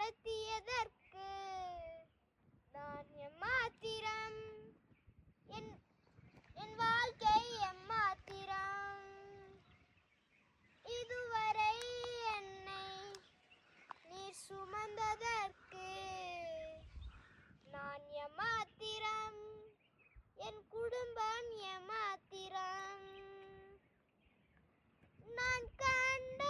நடத்தியதற்கு நான் எம்மாத்திரம், என் என் வாழ்க்கை எம்மாத்திரம். இதுவரை என்னை நீர் சுமந்ததற்கு நான் எம்மாத்திரம், என் குடும்பம் எம்மாத்திரம். நான் கண்ட